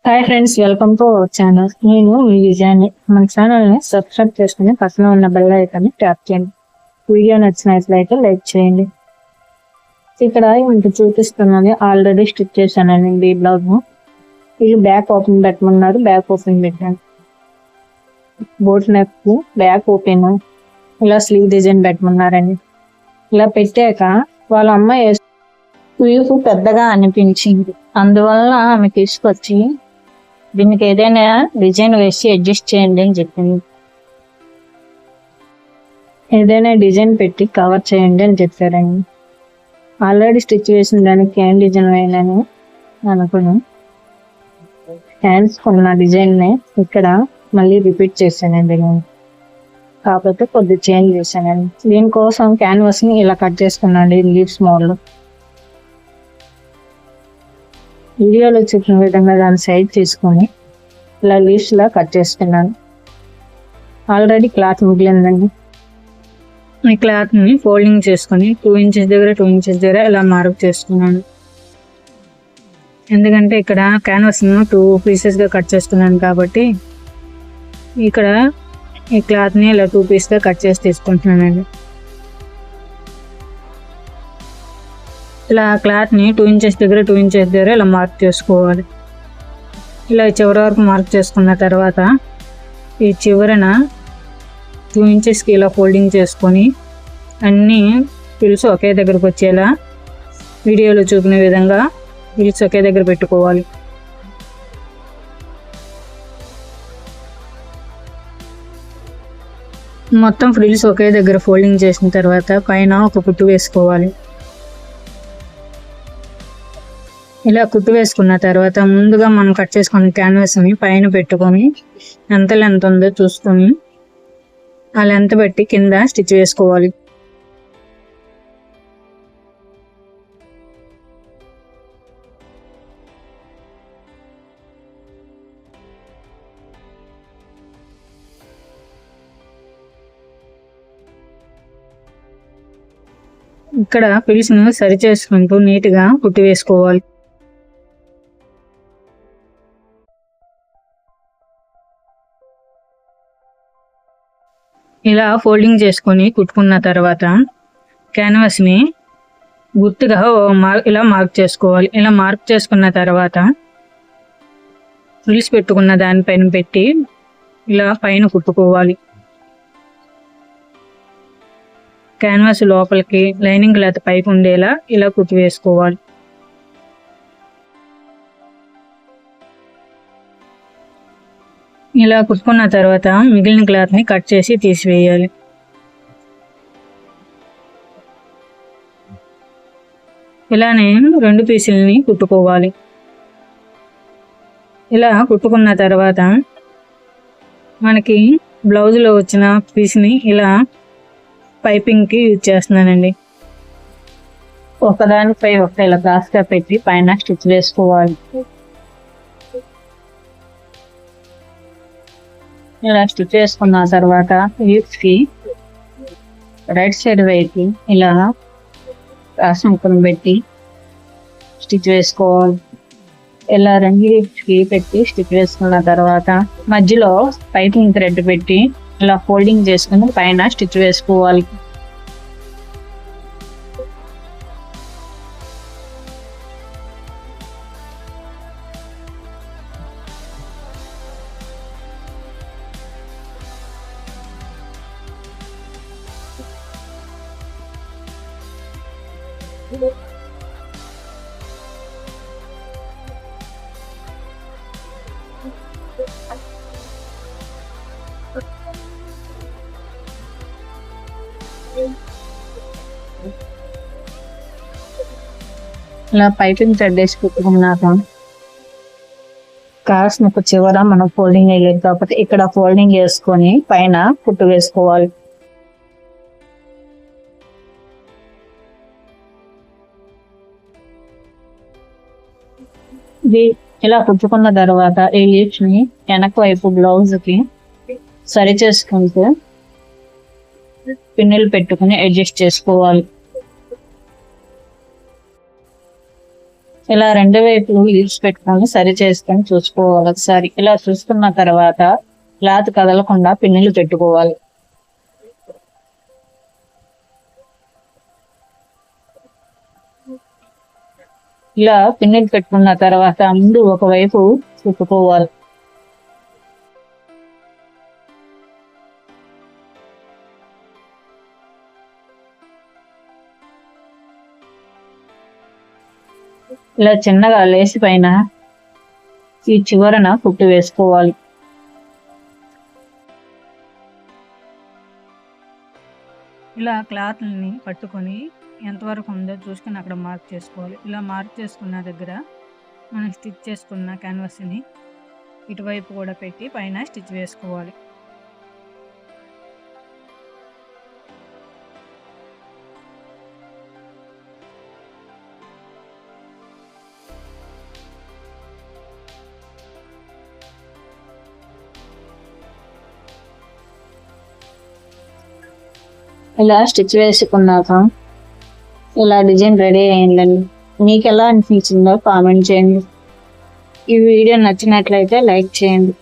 Hi friends, welcome to our channel. నేను మీ విజయాన్ని. మన ఛానల్ని సబ్స్క్రైబ్ చేసుకుని పక్కన ఉన్న బెల్ ఐకాన్ని ట్యాప్ చేయండి. వీడియో నచ్చినట్లయితే లైక్ చేయండి. ఇక్కడ ఇంత చూపిస్తున్నది ఆల్రెడీ స్టిచ్ చేశానండి ఈ బ్లౌజ్. ఇది బ్యాక్ ఓపెన్ పెట్టమన్నారు, బ్యాక్ ఓపెన్ పెట్టాను. బోట్ నెక్, బ్యాక్ ఓపెన్, ఇలా స్లీవ్ డిజైన్ పెట్టమన్నారండి. ఇలా పెట్టాక వాళ్ళ అమ్మ వీపు పెద్దగా అనిపించింది, అందువల్ల ఆమె తీసుకొచ్చి దీనికి ఏదైనా డిజైన్ వేసి అడ్జస్ట్ చేయండి అని చెప్పింది. ఏదైనా డిజైన్ పెట్టి కవర్ చేయండి అని చెప్పారండి. ఆల్రెడీ స్టిచ్ వేసిన దానికి ఏం డిజైన్ వేయాలని అనుకున్నాను. హ్యాండ్స్ కొన్న డిజైన్ని ఇక్కడ మళ్ళీ రిపీట్ చేశానండి నేను, కాకపోతే కొద్ది చేంజ్ చేశానండి. దీనికోసం క్యాన్వాస్ని ఇలా కట్ చేసుకున్నాండి లీవ్స్ మోడల్. వీడియోలో చూపిన విధంగా దాని సైడ్ తీసుకొని ఇలా లీవ్స్ లా కట్ చేసుకున్నాను. ఆల్రెడీ క్లాత్ మిగిలిందండి. ఈ క్లాత్ని ఫోల్డింగ్ చేసుకొని 2 ఇంచెస్ దగ్గర 2 ఇంచెస్ దగ్గర ఇలా మార్క్ చేసుకున్నాను. ఎందుకంటే ఇక్కడ క్యాన్వాస్ను 2 పీసెస్గా కట్ చేసుకున్నాను కాబట్టి ఇక్కడ ఈ క్లాత్ని ఇలా 2 పీస్గా కట్ చేసి తీసుకుంటున్నానండి. ఇలా క్లాత్ని 2 ఇంచెస్ దగ్గర 2 ఇంచెస్ దగ్గర ఇలా మార్క్ చేసుకోవాలి. ఇలా చివరి వరకు మార్క్ చేసుకున్న తర్వాత ఈ చివరన 2 ఇంచెస్కి ఇలా ఫోల్డింగ్ చేసుకొని అన్నీ పిల్స్ ఒకే దగ్గరకు వచ్చేలా వీడియోలో చూపిన విధంగా పిల్స్ ఒకే దగ్గర పెట్టుకోవాలి. మొత్తం ఫ్రిల్స్ ఒకే దగ్గర ఫోల్డింగ్ చేసిన తర్వాత పైన ఒక కుట్టు వేసుకోవాలి. ఇలా కుట్టు వేసుకున్న తర్వాత ముందుగా మనం కట్ చేసుకున్న క్యాన్వాస్ని పైన పెట్టుకొని ఎంత లెంత్ ఉందో చూసుకొని ఆ లెంత్ బట్టి కింద స్టిచ్ వేసుకోవాలి. ఇక్కడ పిల్స్ను సరి చేసుకుంటూ నీట్గా కుట్టి వేసుకోవాలి. ఇలా ఫోల్డింగ్ చేసుకొని కుట్టుకున్న తర్వాత క్యాన్వాస్ని గుర్తుగా ఇలా మార్క్ చేసుకోవాలి. ఇలా మార్క్ చేసుకున్న తర్వాత ఫ్రిల్స్ పెట్టుకున్న దానిపైన పెట్టి ఇలా పైన కుట్టుకోవాలి. క్యాన్వాస్ లోపలికి లైనింగ్ క్లాత్ పైకి ఉండేలా ఇలా కుట్టి వేసుకోవాలి. ఇలా కుట్టుకున్న తర్వాత మిగిలిన క్లాత్ని కట్ చేసి తీసివేయాలి. ఇలానే 2 పీసులని కుట్టుకోవాలి. ఇలా కుట్టుకున్న తర్వాత మనకి బ్లౌజ్లో వచ్చిన పీస్ని ఇలా పైపింగ్కి యూజ్ చేస్తున్నానండి. ఒకదానిపై ఒక ఇలా క్రాస్గా పెట్టి పైన స్టిచ్ వేసుకోవాలి. ఇలా స్టిచ్ చేసుకున్న తర్వాత లీవ్స్కి రైట్ సైడ్ వైపు ఇలా క్రాస్ ముక్కను పెట్టి స్టిచ్ వేసుకోవాలి. ఇలా 2 లీవ్స్కి పెట్టి స్టిచ్ వేసుకున్న తర్వాత మధ్యలో పైపింగ్ థ్రెడ్ పెట్టి ఇలా ఫోల్డింగ్ చేసుకుని పైన స్టిచ్ వేసుకోవాలి. ఇలా పైపింగ్ థ్రెడ్ వేసి కుట్టుకున్నాక కావాల్సిన చివర మనం ఫోల్డింగ్ వేయలేదు కాబట్టి ఇక్కడ ఫోల్డింగ్ వేసుకొని పైన కుట్టు వేసుకోవాలి. ఇది ఇలా కుట్టుకున్న తర్వాత ఈ లీవ్స్ని వెనక వైపు బ్లౌజ్కి సరి చేసుకుంటూ పిన్నులు పెట్టుకుని అడ్జస్ట్ చేసుకోవాలి. ఇలా రెండు వైపులు లీవ్స్ పెట్టుకొని సరి చేసుకొని చూసుకోవాలి ఒకసారి. ఇలా చూసుకున్న తర్వాత క్లాత్ కదలకుండా పిన్నులు పెట్టుకోవాలి. ఇలా పిన్నులు పెట్టుకున్న తర్వాత ముందు ఒకవైపు చుట్టుకోవాలి. ఇలా చిన్నగా లేసి పైన ఈ చివరన కుట్టు వేసుకోవాలి. ఇలా క్లాత్ని పట్టుకొని ఎంతవరకు ఉందో చూసుకొని అక్కడ మార్క్ చేసుకోవాలి. ఇలా మార్క్ చేసుకున్న దగ్గర మనం స్టిచ్ చేసుకున్న క్యాన్వాస్ని ఇటువైపు కూడా పెట్టి పైన స్టిచ్ వేసుకోవాలి. ఇలా స్టిచ్ వేసుకున్నాక ఇలా డిజైన్ రెడీ అయిందండి. మీకు ఎలా అనిపించిందో కామెంట్ చేయండి. ఈ వీడియో నచ్చినట్లయితే లైక్ చేయండి.